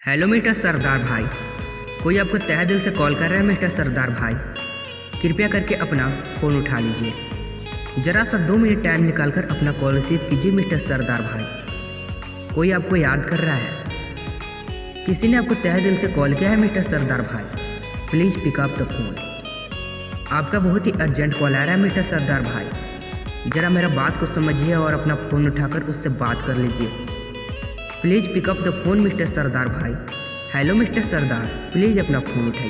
Hello mister Sardar भाई। कोई आपको तहे दिल से कॉल कर रहा है मिस्टर सरदार भाई। कृपया करके अपना फ़ोन उठा लीजिए। ज़रा सा 2 मिनट टाइम निकाल कर अपना कॉल रिसीव कीजिए मिस्टर सरदार भाई। कोई आपको याद कर रहा है। किसी ने आपको तहे दिल से कॉल किया है मिस्टर सरदार भाई। Please pick up the phone. आपका बहुत ही अर्जेंट कॉल आ रहा है मिस्टर सरदार भाई। ज़रा मेरा बात को समझिए और अपना फ़ोन उठाकर उससे बात कर लीजिए। Please pick up the phone mister Sardar भाई। हेलो मिस्टर सरदार, प्लीज़ अपना फ़ोन उठाइए।